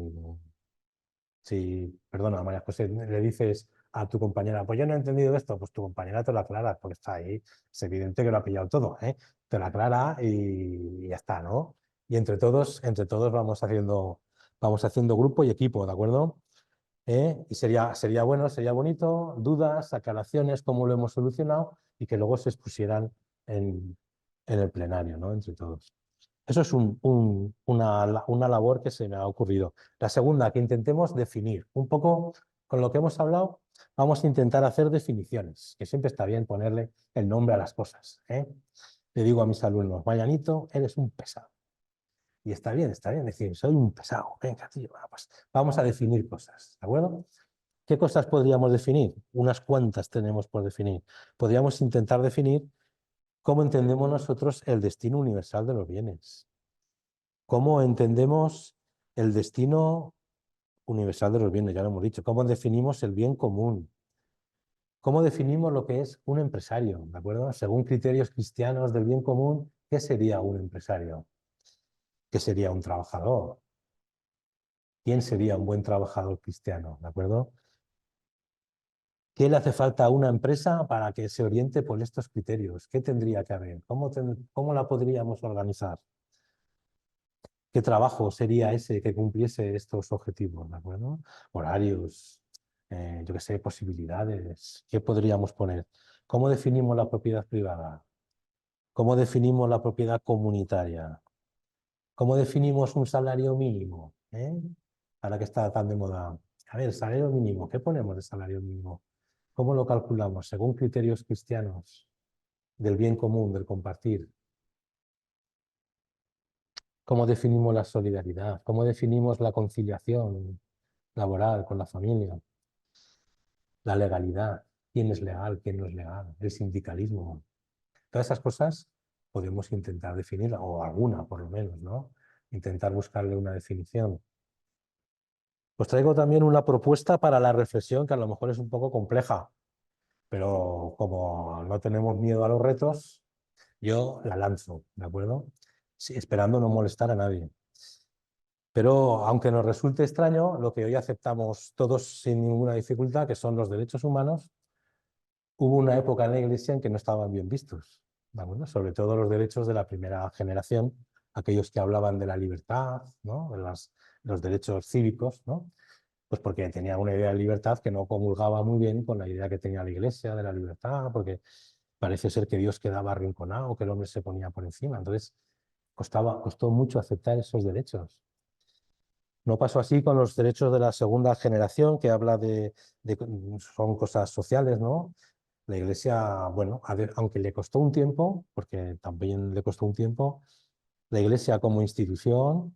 perdona, María José, le dices a tu compañera, pues yo no he entendido esto, pues tu compañera te lo aclara, porque está ahí, es evidente que lo ha pillado todo, ¿eh? Te lo aclara y ya está, ¿no? Y entre todos vamos haciendo grupo y equipo, ¿de acuerdo? Y sería bueno, sería bonito, dudas, aclaraciones, cómo lo hemos solucionado y que luego se expusieran en el plenario, ¿no? Entre todos. Eso es una labor que se me ha ocurrido. La segunda, que intentemos definir. Un poco con lo que hemos hablado, vamos a intentar hacer definiciones, que siempre está bien ponerle el nombre a las cosas, ¿eh? Le digo a mis alumnos, Marianito, eres un pesado. Y está bien decir, soy un pesado. Venga, tío, pues vamos a definir cosas, ¿de acuerdo? ¿Qué cosas podríamos definir? Unas cuantas tenemos por definir. Podríamos intentar definir cómo entendemos nosotros el destino universal de los bienes. ¿Cómo entendemos el destino universal de los bienes? Ya lo hemos dicho. ¿Cómo definimos el bien común? ¿Cómo definimos lo que es un empresario? ¿De acuerdo? Según criterios cristianos del bien común, ¿qué sería un empresario? ¿Qué sería un trabajador? ¿Quién sería un buen trabajador cristiano? ¿De acuerdo? ¿Qué le hace falta a una empresa para que se oriente por estos criterios? ¿Qué tendría que haber? ¿Cómo la podríamos organizar? ¿Qué trabajo sería ese que cumpliese estos objetivos? ¿De acuerdo? Horarios, yo qué sé, posibilidades. ¿Qué podríamos poner? ¿Cómo definimos la propiedad privada? ¿Cómo definimos la propiedad comunitaria? ¿Cómo definimos un salario mínimo? Ahora que está tan de moda. A ver, salario mínimo, ¿qué ponemos de salario mínimo? ¿Cómo lo calculamos? Según criterios cristianos del bien común, del compartir. ¿Cómo definimos la solidaridad? ¿Cómo definimos la conciliación laboral con la familia? La legalidad. ¿Quién es legal? ¿Quién no es legal? El sindicalismo. Todas esas cosas podemos intentar definirla, o alguna por lo menos, ¿no? Intentar buscarle una definición. Os traigo también una propuesta para la reflexión que a lo mejor es un poco compleja, pero como no tenemos miedo a los retos, yo la lanzo, ¿de acuerdo? Sí, esperando no molestar a nadie. Pero aunque nos resulte extraño, lo que hoy aceptamos todos sin ninguna dificultad, que son los derechos humanos, hubo una época en la Iglesia en que no estaban bien vistos, ¿de acuerdo? Sobre todo los derechos de la primera generación, aquellos que hablaban de la libertad, ¿no? De los derechos cívicos, ¿no? Pues porque tenían una idea de libertad que no comulgaba muy bien con la idea que tenía la Iglesia de la libertad, porque parece ser que Dios quedaba arrinconado, que el hombre se ponía por encima. Entonces, costó mucho aceptar esos derechos. No pasó así con los derechos de la segunda generación, que habla son cosas sociales, ¿no? La Iglesia, bueno, aunque le costó un tiempo, porque también le costó un tiempo, la Iglesia como institución,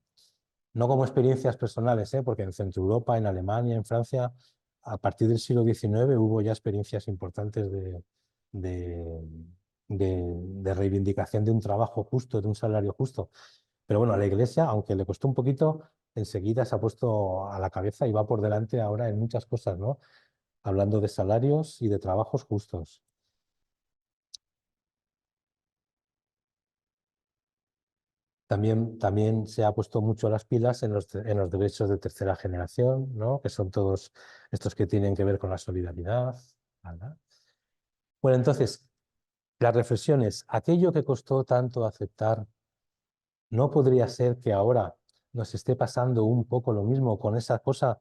no como experiencias personales, porque en Centro Europa, en Alemania, en Francia, a partir del siglo XIX hubo ya experiencias importantes de, de reivindicación de un trabajo justo, de un salario justo. Pero bueno, a la Iglesia, aunque le costó un poquito, enseguida se ha puesto a la cabeza y va por delante ahora en muchas cosas, ¿no? Hablando de salarios y de trabajos justos. También se ha puesto mucho las pilas en los derechos de tercera generación, ¿no? Que son todos estos que tienen que ver con la solidaridad, ¿verdad? Bueno, entonces, la reflexión es, aquello que costó tanto aceptar, ¿no podría ser que ahora nos esté pasando un poco lo mismo con esa cosa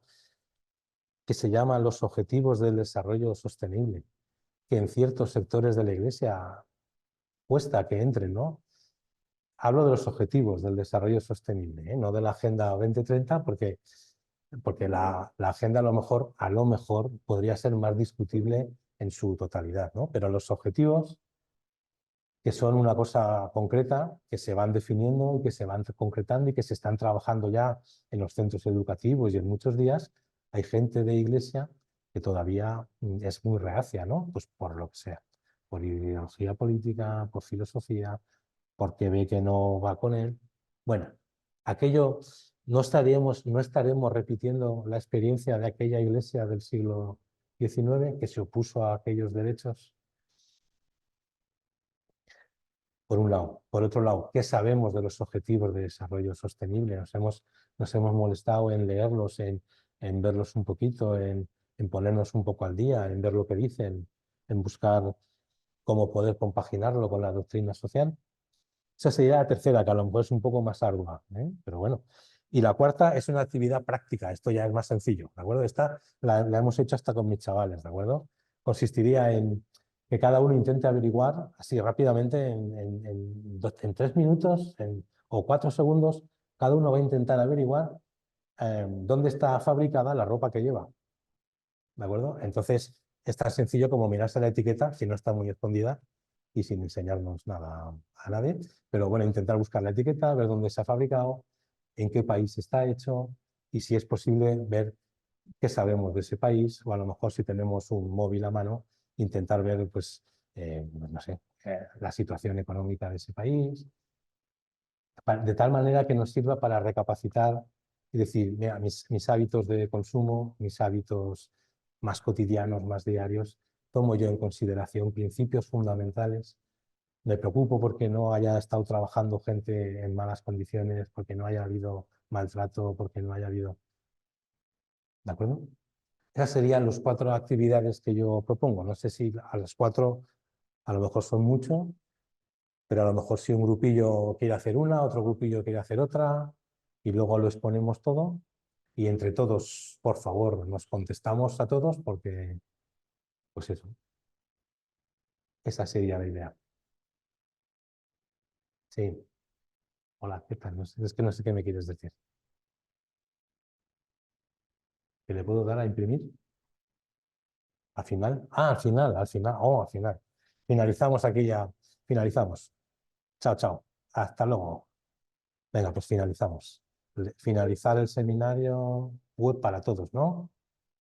que se llama los objetivos del desarrollo sostenible, que en ciertos sectores de la Iglesia cuesta que entren, ¿no? Hablo de los objetivos del desarrollo sostenible, no de la Agenda 2030, porque la agenda a lo mejor podría ser más discutible en su totalidad, ¿no? Pero los objetivos, que son una cosa concreta, que se van definiendo y que se van concretando y que se están trabajando ya en los centros educativos y en muchos días, hay gente de Iglesia que todavía es muy reacia, ¿no? Pues por lo que sea, por ideología política, por filosofía, porque ve que no va con él. Bueno, aquello, no estaremos repitiendo la experiencia de aquella iglesia del siglo XIX que se opuso a aquellos derechos. Por un lado. Por otro lado, ¿qué sabemos de los objetivos de desarrollo sostenible? Nos hemos molestado en leerlos, en verlos un poquito, en ponernos un poco al día, en ver lo que dicen, en buscar cómo poder compaginarlo con la doctrina social. Esa sería la tercera, que a lo mejor es un poco más ardua, ¿eh? Pero bueno. Y la cuarta es una actividad práctica, esto ya es más sencillo, ¿de acuerdo? Esta la hemos hecho hasta con mis chavales, ¿de acuerdo? Consistiría en que cada uno intente averiguar así rápidamente en 3 minutos o 4 segundos, cada uno va a intentar averiguar dónde está fabricada la ropa que lleva, ¿de acuerdo? Entonces es tan sencillo como mirarse la etiqueta, si no está muy escondida y sin enseñarnos nada a nadie, pero bueno, intentar buscar la etiqueta, ver dónde se ha fabricado, en qué país está hecho y si es posible ver qué sabemos de ese país o a lo mejor si tenemos un móvil a mano, intentar ver pues, no sé, la situación económica de ese país, de tal manera que nos sirva para recapacitar y decir, mira, mis hábitos de consumo, mis hábitos más cotidianos, más diarios, tomo yo en consideración principios fundamentales. Me preocupo porque no haya estado trabajando gente en malas condiciones, porque no haya habido maltrato, porque no haya habido... ¿De acuerdo? Esas serían las 4 actividades que yo propongo. No sé si a las 4 a lo mejor son mucho, pero a lo mejor si un grupillo quiere hacer una, otro grupillo quiere hacer otra, y luego lo exponemos todo, y entre todos, por favor, nos contestamos a todos, porque, pues eso, esa sería la idea. Sí, hola, ¿qué tal? No sé, es que no sé qué me quieres decir. ¿Que le puedo dar a imprimir? ¿Al final? Ah, al final, oh, al final. Finalizamos aquí ya, finalizamos. Chao, chao. Hasta luego. Venga, pues finalizamos. Finalizar el seminario web para todos, ¿no?